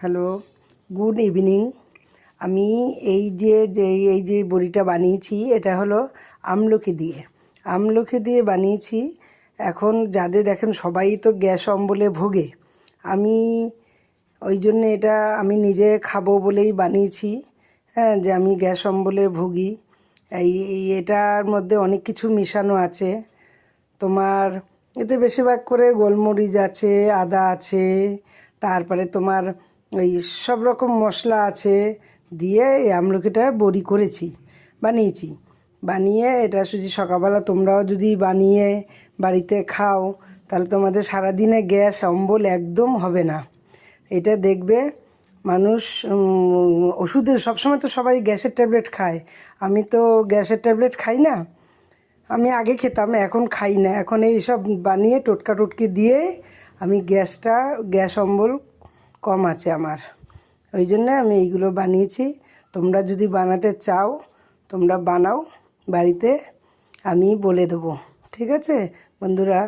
Hello, good evening. আমি এই যে বড়িটা বানিয়েছি, এটা হলো আমলকি দিয়ে বানিয়েছি। এখন যাদের দেখেন সবাই তো গ্যাস অম্বলে ভোগে। আমি ওই জন্য এটা আমি নিজে খাবো বলেই বানিয়েছি। হ্যাঁ, যে আমি গ্যাস অম্বলে ভুগি। এটার মধ্যে অনেক কিছু মিশানো আছে। তোমার এতে বেশিরভাগ করে গোলমরিচ আছে, আদা আছে, তারপরে তোমার ওই সব রকম মশলা আছে দিয়ে এই আমলকিটা বড়ি বানিয়েছি। বানিয়ে এটা যদি সকালবেলা তোমরাও যদি বানিয়ে বাড়িতে খাও, তাহলে তোমাদের সারাদিনে গ্যাস অম্বল একদম হবে না। এটা দেখবে মানুষ ওষুধের সবসময় তো সবাই গ্যাসের ট্যাবলেট খায়। আমি তো গ্যাসের ট্যাবলেট খাই না। আমি আগে খেতাম, এখন খাই না। এখন এই সব বানিয়ে টোটকি দিয়ে আমি গ্যাস অম্বল কম আছে আমার, ওই জন্যে আমি এইগুলো বানিয়েছি। তোমরা যদি বানাতে চাও তোমরা বানাও বাড়িতে, আমি বলে দেবো। ঠিক আছে বন্ধুরা?